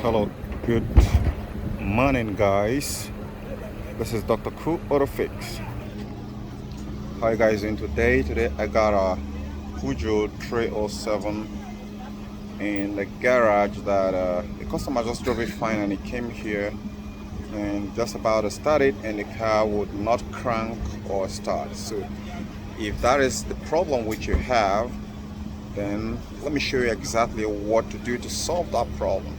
Hello, good morning, guys. This is Dr. Cool Auto Fix. How you guys doing today? Today I got a Peugeot 307 in the garage that the customer just drove it fine, and he came here and just about to start it, and the car would not crank or start. So if that is the problem which you have, then let me show you exactly what to do to solve that problem.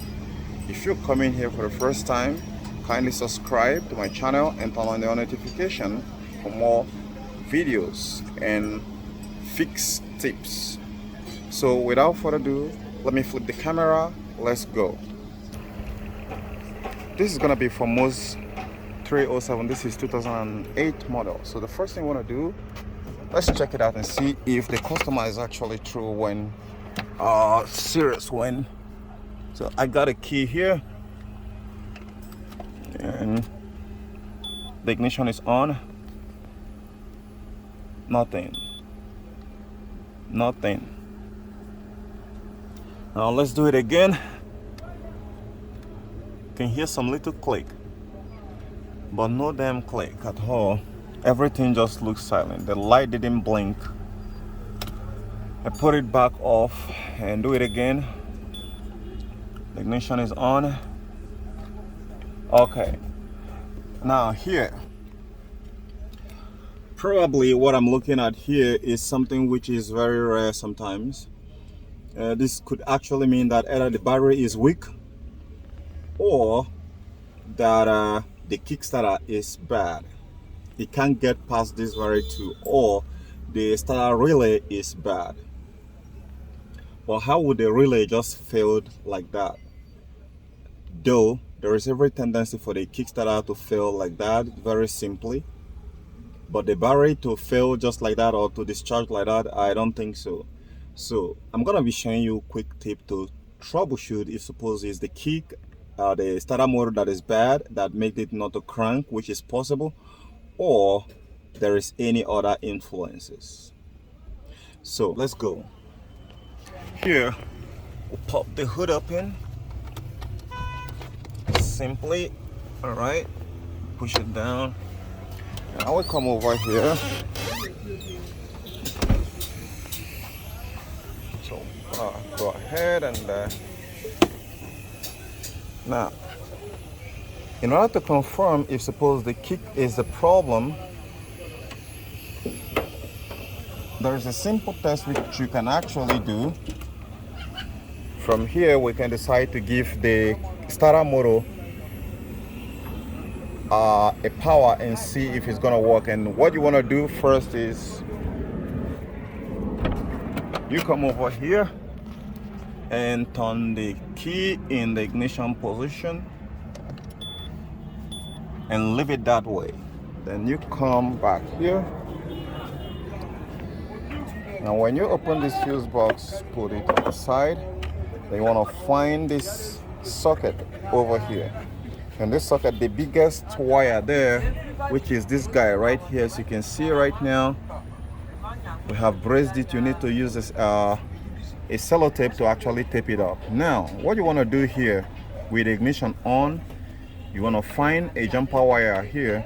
If you're coming here for the first time, kindly subscribe to my channel and turn on the notification for more videos and fix tips. So without further ado, let me flip the camera. Let's go. This is gonna be for most 307. This is 2008 model. So the first thing we want to do, let's check it out and see if the customer is actually true when serious when. So I got a key here and the ignition is on. Nothing. Now let's do it again. Can hear some little click, but no damn click at all. Everything just looks silent. The light didn't blink. I put it back off and do it again. The ignition is on. Okay, now here, probably what I'm looking at here is something which is very rare sometimes. This could actually mean that either the battery is weak or that the kickstarter is bad. It can't get past this very two, or the starter relay is bad. Well, how would the relay just fail like that? Though there is every tendency for the kickstarter to fail like that, very simply, but the battery to fail just like that or to discharge like that, I don't think so. So I'm gonna be showing you a quick tip to troubleshoot if suppose it's the kick, the starter motor that is bad, that makes it not to crank, which is possible, or there is any other influences. So let's go. Here we'll pop the hood up in simply. All right, push it down. I will come over here. So go ahead and now, in order to confirm if suppose the kick is the problem, there is a simple test which you can actually do. From here we can decide to give the starter motor a power and see if it's gonna work. And what you want to do first is you come over here and turn the key in the ignition position and leave it that way. Then you come back here. Now when you open this fuse box, put it on the side. Then you want to find this socket over here. And this socket, the biggest wire there, which is this guy right here, as you can see right now, we have braced it. You need to use this a sellotape to actually tape it up. Now what you want to do here, with the ignition on, you want to find a jumper wire here.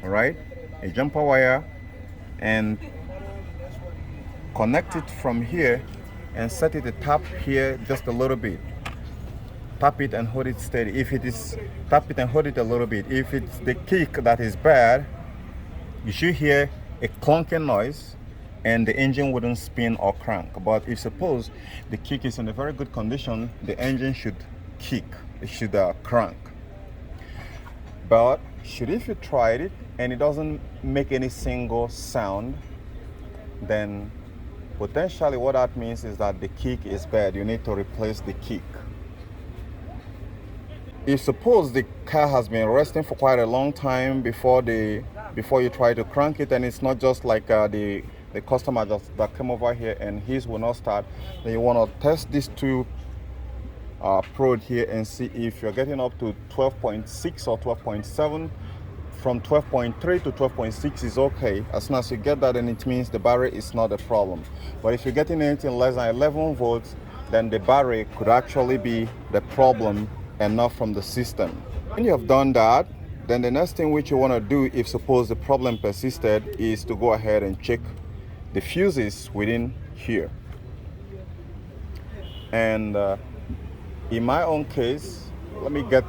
All right, a jumper wire, and connect it from here and set it to tap here just a little bit. Tap it and hold it steady. If it is, tap it and hold it a little bit. If it's the kick that is bad, you should hear a clunking noise and the engine wouldn't spin or crank. But if suppose the kick is in a very good condition, the engine should kick, it should crank. But if you tried it and it doesn't make any single sound, then potentially what that means is that the kick is bad. You need to replace the kick. If suppose the car has been resting for quite a long time before you try to crank it, and it's not just like the customer that came over here and his will not start, then you want to test these two probe here and see if you're getting up to 12.6 or 12.7. From 12.3 to 12.6 is okay. As soon as you get that, then it means the battery is not a problem. But if you're getting anything less than 11 volts, then the battery could actually be the problem and not from the system. When you have done that, then the next thing which you want to do, if suppose the problem persisted, is to go ahead and check the fuses within here. And in my own case, let me get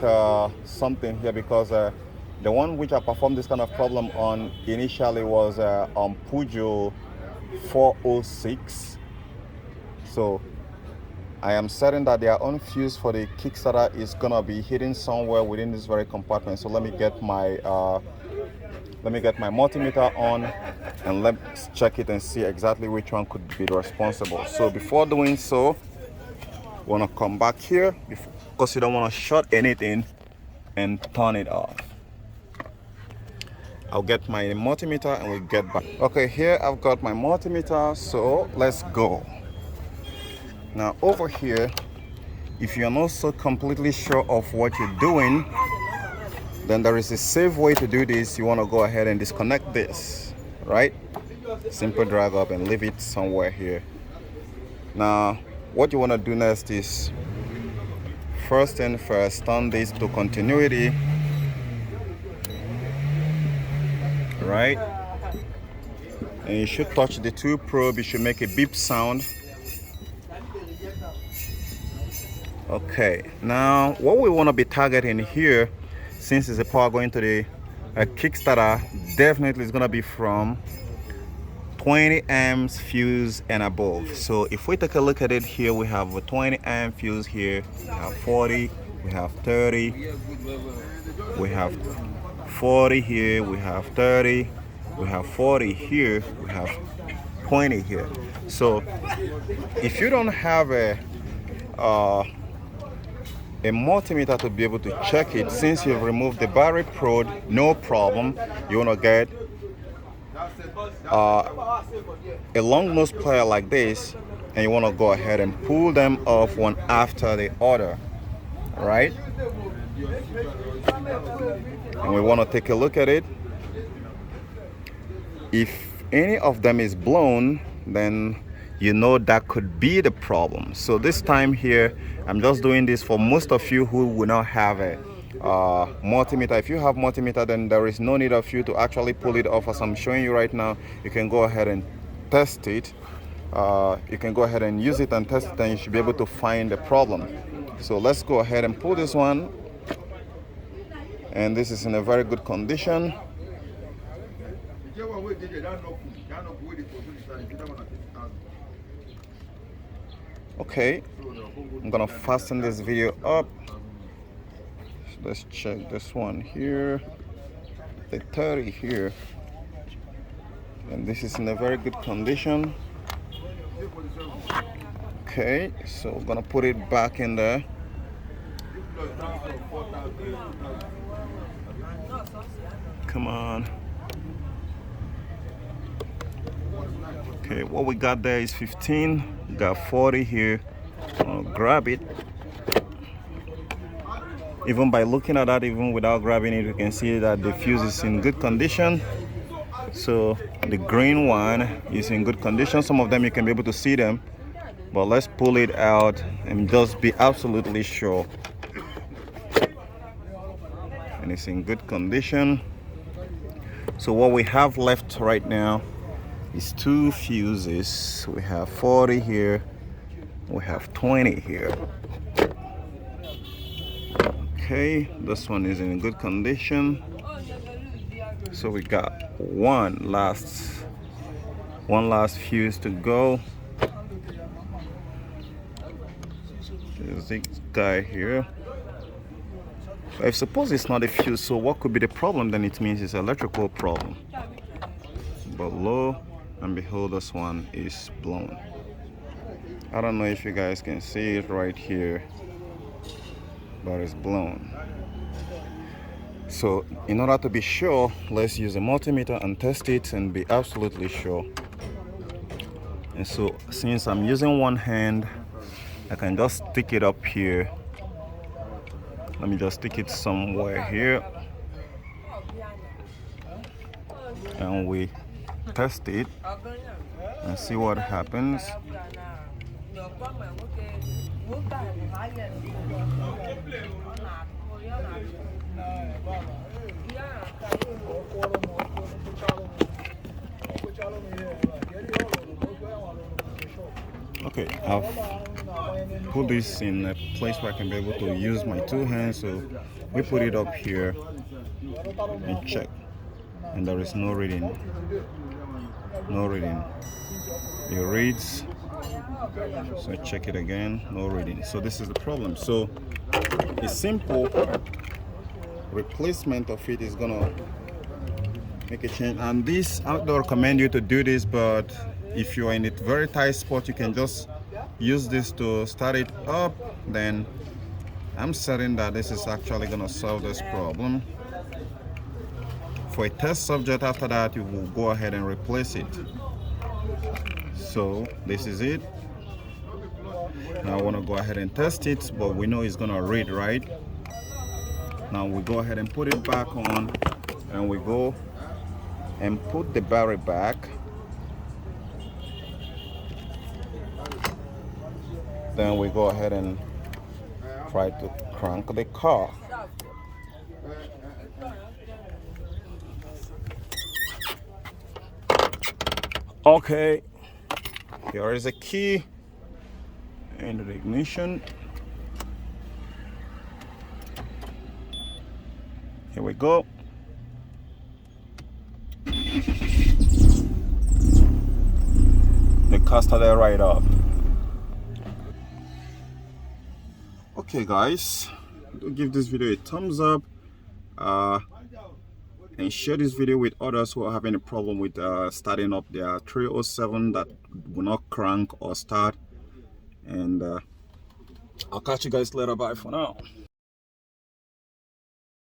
something here, because the one which I performed this kind of problem on initially was on Peugeot 406. So I am certain that their own fuse for the Kickstarter is gonna be hidden somewhere within this very compartment. So let me get my multimeter on and let's check it and see exactly which one could be responsible. So before doing so, want to come back here because you don't want to short anything and turn it off. I'll get my multimeter and we'll get back. Okay, here I've got my multimeter, so let's go. Now over here, if you're not so completely sure of what you're doing, then there is a safe way to do this. You want to go ahead and disconnect this, right? Simple drag up and leave it somewhere here. Now what you want to do next is, first and first, turn this to continuity, right? And you should touch the two probe. You should make a beep sound. Okay, now what we want to be targeting here, since it's a power going to the Kickstarter, definitely is going to be from 20 amps fuse and above. So if we take a look at it here, we have a 20 amp fuse here, we have 40, we have 30, we have 40 here, we have 30, we have 40 here, we have 20 here. So if you don't have a multimeter to be able to check it, since you've removed the battery probe, no problem. You want to get a long nose plier like this, and you want to go ahead and pull them off one after the other, right? And we want to take a look at it. If any of them is blown, then you know that could be the problem. So this time here, I'm just doing this for most of you who will not have a multimeter. If you have multimeter, then there is no need of you to actually pull it off. As I'm showing you right now, you can go ahead and test it. You can go ahead and use it and test it, and you should be able to find the problem. So let's go ahead and pull this one, and this is in a very good condition. Okay, I'm gonna fasten this video up. So let's check this one here, the 30 here, and this is in a very good condition. Okay, so we're gonna put it back in there. Come on. Okay, what we got there is 15. We got 40 here. I'll grab it. Even by looking at that, even without grabbing it, you can see that the fuse is in good condition. So the green one is in good condition. Some of them you can be able to see them, but let's pull it out and just be absolutely sure. And it's in good condition. So what we have left right now is two fuses. We have 40 here, we have 20 here. Okay, this one is in good condition. So we got one last fuse to go. There's this guy here. I suppose it's not a fuse, so what could be the problem? Then it means it's an electrical problem. But lo and behold, this one is blown. I don't know if you guys can see it right here, but it's blown. So in order to be sure, let's use a multimeter and test it and be absolutely sure. And so since I'm using one hand, I can just stick it up here. Let me just stick it somewhere here, and we test it and see what happens. Okay, I've put this in a place where I can be able to use my two hands. So we put it up here and check, and there is no reading. No reading. It reads. So check it again. No reading. So this is the problem. So a simple replacement of it is gonna make a change. And this, I don't recommend you to do this, but if you're in a very tight spot, you can just use this to start it up. Then I'm certain that this is actually gonna solve this problem. For a test subject, after that, you will go ahead and replace it. So this is it. Now I want to go ahead and test it, but we know it's gonna read, right? Now we go ahead and put it back on, and we go and put the battery back. Then we go ahead and try to crank the car. Okay, here is a key into the ignition. Here we go. The car started right up. Okay guys, give this video a thumbs up and share this video with others who are having a problem with starting up their 307 that will not crank or start. And I'll catch you guys later. Bye for now.